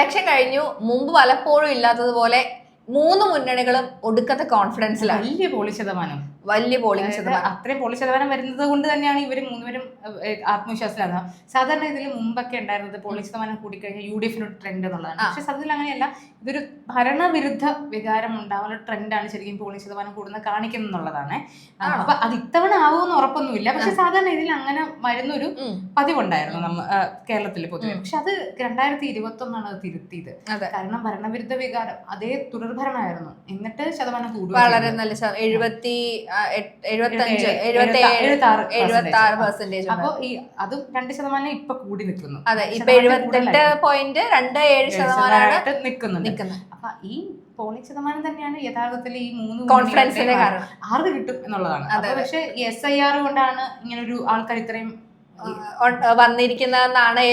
Election കഴിഞ്ഞു, മുമ്പ് പലപ്പോഴും ഇല്ലാത്തതുപോലെ 3 മുന്നണികളും ഒടുക്കത്തെ കോൺഫിഡൻസിലാണ്. വലിയ പോളിംഗ് ശതമാനം. അത്രയും പോളിംഗ് ശതമാനം വരുന്നത് കൊണ്ട് തന്നെയാണ് ഇവർ 3പേരും ആത്മവിശ്വാസത്തിലാണ്. സാധാരണ ഇതിൽ മുമ്പൊക്കെ ഉണ്ടായിരുന്നത് പോളിംഗ് ശതമാനം കൂടിക്കഴിഞ്ഞാൽ UDF ട്രെൻഡ് എന്നുള്ളതാണ്. പക്ഷെ സത്യത്തിൽ അങ്ങനെയല്ല. ഇതൊരു ഭരണവിരുദ്ധ വികാരം ഉണ്ടാവുന്ന ട്രെൻഡാണ് ശരിക്കും പോളിംഗ് ശതമാനം കൂടുന്നത് കാണിക്കുന്നത് എന്നുള്ളതാണ്. അപ്പൊ അത് ഇത്തവണ ആവുമെന്ന് ഉറപ്പൊന്നുമില്ല. പക്ഷെ സാധാരണ ഇതിൽ അങ്ങനെ വരുന്നൊരു പതിവുണ്ടായിരുന്നു കേരളത്തിൽ പൊതുവെ. പക്ഷെ അത് 2021 അത് തിരുത്തിയത്. കാരണം ഭരണവിരുദ്ധ വികാരം അതേ തുടർഭരണമായിരുന്നു. എന്നിട്ട് ശതമാനം കൂടുക വളരെ നല്ല 76%. അപ്പൊ ഈ അതും 2% ഇപ്പൊ കൂടി നിൽക്കുന്നു. അതെ, ഇപ്പൊ 78.27% നിൽക്കുന്നുണ്ട്. അപ്പൊ ഈ പോളിംഗ് ശതമാനം തന്നെയാണ് യഥാർത്ഥത്തിൽ ഈ 3 കോൺഫിഡൻസിന്റെ കാരണം. ആർക്ക് കിട്ടും എന്നുള്ളതാണ്. പക്ഷെ SIR കൊണ്ടാണ് ഇങ്ങനൊരു ആൾക്കാർ ഇത്രയും വന്നിരിക്കുന്നതെന്നാണ്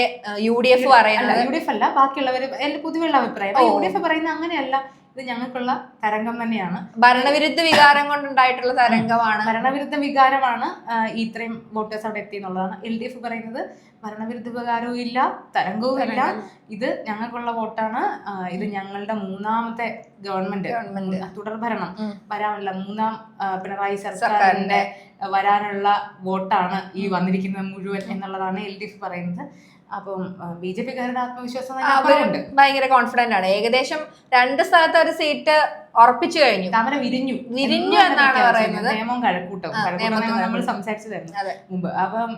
UDF പറയുന്നത്. UDF അല്ല, ബാക്കിയുള്ളവർ പൊതുവെയുള്ള അഭിപ്രായം. UDF പറയുന്ന അങ്ങനെയല്ല, ഇത് ഞങ്ങൾക്കുള്ള തരംഗം തന്നെയാണ്. ഭരണവിരുദ്ധ വികാരം കൊണ്ടുണ്ടായിട്ടുള്ള തരംഗമാണ്. ഭരണവിരുദ്ധ വികാരമാണ് ഇത്രയും വോട്ടേഴ്സ് അവിടെ എത്തി എന്നുള്ളതാണ്. LDF പറയുന്നത് ഭരണവിരുദ്ധ വികാരവും ഇല്ല, തരംഗവും ഇല്ല, ഇത് ഞങ്ങൾക്കുള്ള വോട്ടാണ്, ഇത് ഞങ്ങളുടെ 3ാമത്തെ ഗവൺമെന്റ് തുടർഭരണം വരാനുള്ള 3ാം പിണറായി സർക്കാരിന്റെ വരാനുള്ള വോട്ടാണ് ഈ വന്നിരിക്കുന്നത് മുഴുവൻ എന്നുള്ളതാണ് LDF പറയുന്നത്. അപ്പം BJP-കാരുടെ ആത്മവിശ്വാസം ഭയങ്കര കോൺഫിഡന്റ് ആണ്. ഏകദേശം 2 സ്ഥലത്ത് ഒരു സീറ്റ് ഉറപ്പിച്ചു കഴിഞ്ഞു. താമര വിരിഞ്ഞു എന്നാണ് പറയുന്നത്. നിയമം കഴക്കൂട്ടം നമ്മൾ സംസാരിച്ചതായിരുന്നു മുമ്പ്. അപ്പം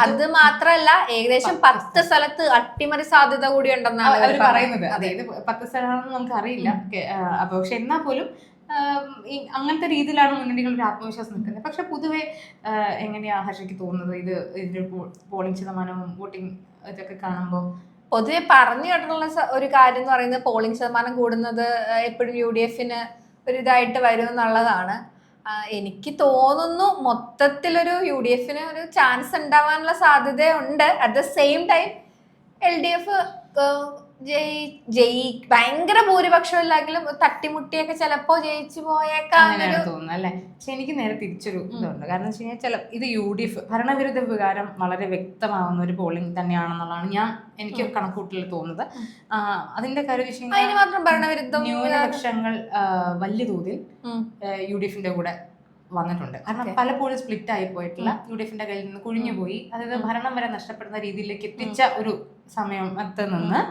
അത് മാത്രല്ല, ഏകദേശം 10 സ്ഥലത്ത് അട്ടിമറി സാധ്യത കൂടി ഉണ്ടെന്നാണ് അവർ പറയുന്നത്. അതായത് 10 സ്ഥലമാണെന്ന് നമുക്ക് അറിയില്ല. അപ്പൊ പക്ഷെ എന്നാൽ പോലും അങ്ങനത്തെ രീതിയിലാണ് മുന്നണികളുടെ ആത്മവിശ്വാസം നിൽക്കുന്നത്. പക്ഷെ പൊതുവെ എങ്ങനെയാ ഹർഷയ്ക്ക് തോന്നുന്നത് ഇതിന്റെ പോളിംഗ് ശതമാനവും വോട്ടിംഗ് ഇതൊക്കെ കാണുമ്പോൾ? പൊതുവെ പറഞ്ഞു കേട്ടിട്ടുള്ള ഒരു കാര്യം എന്ന് പറയുന്നത് പോളിംഗ് ശതമാനം കൂടുന്നത് എപ്പോഴും UDF-ന് ഒരു ഇതായിട്ട് വരും എന്നുള്ളതാണ്. എനിക്ക് തോന്നുന്നു മൊത്തത്തിലൊരു UDF-ന് ഒരു ചാൻസ് ഉണ്ടാവാനുള്ള സാധ്യതയുണ്ട്. At the same time LDF ഭയങ്കര ഭൂരിപക്ഷം ഇല്ലെങ്കിലും തട്ടിമുട്ടിയൊക്കെ ചിലപ്പോ ജയിച്ചു പോയേക്കാം തോന്നുന്നു അല്ലെ. പക്ഷെ എനിക്ക് നേരെ തിരിച്ചൊരു ഇതുണ്ട്. കാരണം വെച്ച് കഴിഞ്ഞാൽ ഇത് UDF ഭരണവിരുദ്ധ വികാരം വളരെ വ്യക്തമാവുന്ന ഒരു പോളിംഗ് തന്നെയാണെന്നുള്ളതാണ് എനിക്ക് കണക്കൂട്ടൽ തോന്നുന്നത്. അതിന്റെ കാര്യം ന്യൂനപക്ഷങ്ങൾ വലിയ തോതിൽ UDF-ന്റെ കൂടെ വന്നിട്ടുണ്ട്. കാരണം പലപ്പോഴും സ്പ്ലിറ്റ് ആയി പോയിട്ടുള്ള UDF-ന്റെ കയ്യിൽ നിന്ന് കുഴിഞ്ഞുപോയി, അതായത് ഭരണം വരെ നഷ്ടപ്പെടുന്ന രീതിയിലേക്ക് എത്തിച്ച ഒരു സമയത്ത് നിന്ന്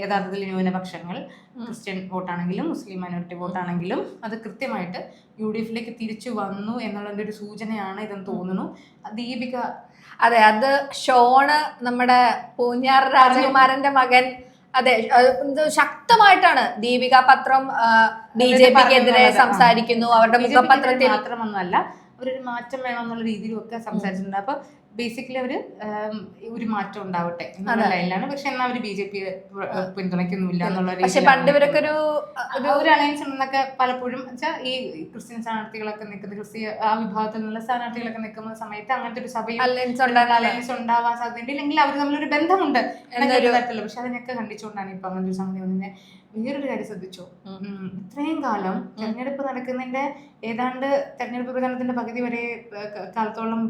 യഥാർത്ഥത്തിൽ ന്യൂനപക്ഷങ്ങൾ ക്രിസ്ത്യൻ വോട്ടാണെങ്കിലും മുസ്ലിം മൈനോറിറ്റി വോട്ടാണെങ്കിലും അത് കൃത്യമായിട്ട് UDF-ലേക്ക് തിരിച്ചു വന്നു എന്നുള്ളതിന്റെ ഒരു സൂചനയാണ് ഇതെന്ന് തോന്നുന്നു. ദീപിക അതെ, അത് ഷോണ് നമ്മുടെ പൂഞ്ഞാർ രാജകുമാരന്റെ മകൻ അതെ ശക്തമായിട്ടാണ് ദീപിക പത്രം BJP-ക്കെതിരെ സംസാരിക്കുന്നു. അവരുടെ മുഖപത്രത്തിൽ മാത്രമൊന്നുമല്ല, അവരൊരു മാറ്റം വേണം എന്നുള്ള രീതിയിലും ഒക്കെ സംസാരിച്ചിട്ടുണ്ട്. അപ്പൊ ബേസിക്കലി അവര് ഒരു മാറ്റം ഉണ്ടാവട്ടെ എന്നുള്ള ലൈനിലാണ്. പക്ഷെ എന്നാൽ അവര് BJP പിന്തുണയ്ക്കുന്നില്ല എന്നുള്ള ഒരു അലയൻസ് ഉണ്ടെന്നൊക്കെ പലപ്പോഴും വെച്ചാൽ ഈ ക്രിസ്ത്യൻ സ്ഥാനാർത്ഥികളൊക്കെ നിൽക്കുന്ന ആ വിഭാഗത്തിൽ നിന്നുള്ള സ്ഥാനാർത്ഥികളൊക്കെ നിൽക്കുന്ന സമയത്ത് അങ്ങനത്തെ ഒരു സഭയിൽ അലയൻസ് ഉണ്ടാവാൻ സാധ്യതയുണ്ട്. ഇല്ലെങ്കിൽ അവർ തമ്മിലൊരു ബന്ധമുണ്ട് എന്നൊരു തരത്തിലുള്ള. പക്ഷെ അതിനൊക്കെ കണ്ടിച്ചുകൊണ്ടാണ് ഇപ്പൊ അങ്ങനെ ഒരു സംഗതി വന്നത്. വേറൊരു കാര്യം ശ്രദ്ധിച്ചോ, ഇത്രയും കാലം തെരഞ്ഞെടുപ്പ് നടക്കുന്നതിന്റെ ഏതാണ്ട് തെരഞ്ഞെടുപ്പ് പ്രചരണത്തിന്റെ പകുതി വരെ കാലത്തോളം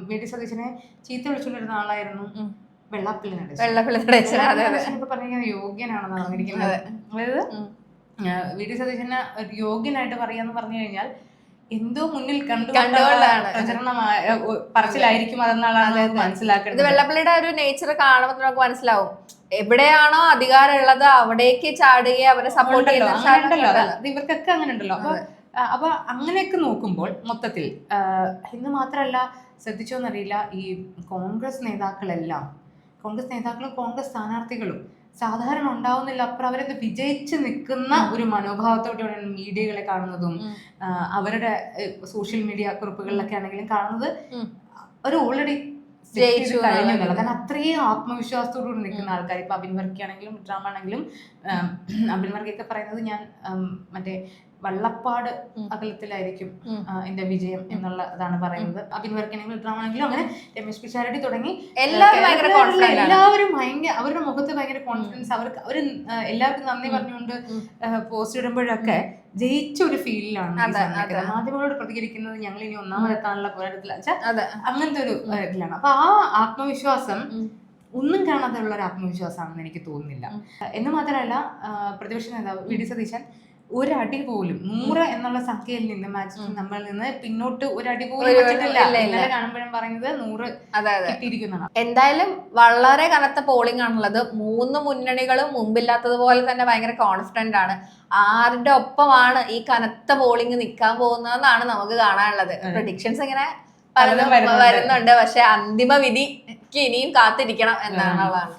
VD സതീശനെ ചീത്ത വിളിച്ചുകൊണ്ടിരുന്ന ആളായിരുന്നു വെള്ളാപ്പള്ളി നടേശൻ. ഇപ്പൊ പറഞ്ഞ യോഗ്യനാണെന്നാണ് പറഞ്ഞിരിക്കുന്നത്. അതായത് VD സതീശനെ യോഗ്യനായിട്ട് പറയാന്ന് പറഞ്ഞു കഴിഞ്ഞാൽ എന്തോ മുന്നിൽ കണ്ടുകൊണ്ടാണ് പ്രചരണമായ പറച്ചിലായിരിക്കും അതെന്നാണ് മനസ്സിലാക്കുന്നത്. വെള്ളപ്പള്ളിയുടെ ഒരു നേച്ചർ കാണുമ്പോൾ നമുക്ക് മനസ്സിലാവും. എവിടെയാണോ അധികാരം ഉള്ളത് അവിടേക്ക് ചാടുകയും അവരെ സപ്പോർട്ട് ചെയ്യുന്നുണ്ടല്ലോ. ഇവർക്കൊക്കെ അങ്ങനെ ഉണ്ടല്ലോ. അപ്പൊ അങ്ങനെയൊക്കെ നോക്കുമ്പോൾ മൊത്തത്തിൽ ഇന്ന് മാത്രമല്ല, ശ്രദ്ധിച്ചോന്നറിയില്ല, ഈ കോൺഗ്രസ് നേതാക്കളും കോൺഗ്രസ് സ്ഥാനാർത്ഥികളും സാധാരണ ഉണ്ടാവുന്നില്ല. അപ്പുറം അവരൊക്കെ വിജയിച്ച് നിൽക്കുന്ന ഒരു മനോഭാവത്തോടെയാണ് മീഡിയകളെ കാണുന്നതും അവരുടെ സോഷ്യൽ മീഡിയ കുറിപ്പുകളിലൊക്കെ ആണെങ്കിലും കാണുന്നത് ഒരു ഓൾറെഡി ജയിച്ചു കഴിഞ്ഞുള്ളത്. കാരണം അത്രയും ആത്മവിശ്വാസത്തോടുകൂടി നിൽക്കുന്ന ആൾക്കാർ. ഇപ്പൊ അബിൻ വർക്കി ആണെങ്കിലും മിട്രാം ആണെങ്കിലും അബിൻ വർക്കിയൊക്കെ പറയുന്നത് ഞാൻ മറ്റേ വള്ളപ്പാട് അകലത്തിലായിരിക്കും എന്റെ വിജയം എന്നുള്ളതാണ് പറയുന്നത്. അബിൻ വർക്കിയാണെങ്കിലും മിട്രാം ആണെങ്കിലും അങ്ങനെ രമേശ് പിഷാരടി തുടങ്ങി എല്ലാവരും ഭയങ്കര അവരുടെ മുഖത്ത് ഭയങ്കര കോൺഫിഡൻസ്. അവര് എല്ലാവർക്കും നന്ദി പറഞ്ഞുകൊണ്ട് പോസ്റ്റ് ഇടുമ്പോഴൊക്കെ ജയിച്ച ഒരു ഫീലിലാണ് മാധ്യമങ്ങളോട് പ്രതികരിക്കുന്നത്. ഞങ്ങൾ ഇനി 1ാമതെത്താനുള്ള പോരാട്ടത്തില അങ്ങനത്തെ ഒരു ഇതിലാണ്. അപ്പൊ ആ ആത്മവിശ്വാസം ഒന്നും കാണാതെയുള്ള ഒരു ആത്മവിശ്വാസമാണെന്ന് എനിക്ക് തോന്നുന്നില്ല. എന്ന് മാത്രമല്ല പ്രതിപക്ഷ നേതാവ് വി.ഡി. സതീശൻ ഒരടി പോലും 100 എന്നുള്ള സംഖ്യയിൽ നിന്ന് നമ്മളിൽ നിന്ന് പിന്നോട്ട് ഒരടി പോലും വെച്ചിട്ടില്ല. ഇന്നലെ കാണുമ്പോഴും പറയുന്നത് 100 കിട്ടിയിരിക്കുന്നതാണ്. എന്തായാലും വളരെ കനത്ത പോളിംഗ് ആണുള്ളത്. 3 മുന്നണികളും മുമ്പില്ലാത്തതുപോലെ തന്നെ ഭയങ്കര കോൺഫിഡന്റ് ആണ്. ആരുടെ ഒപ്പമാണ് ഈ കനത്ത പോളിംഗ് നിൽക്കാൻ പോകുന്നതെന്നാണ് നമുക്ക് കാണാനുള്ളത്. പ്രഡിക്ഷൻസ് ഇങ്ങനെ പലതും വരുന്നുണ്ട്. പക്ഷെ അന്തിമ വിധിക്ക് ഇനിയും കാത്തിരിക്കണം എന്നാണുള്ളതാണ്.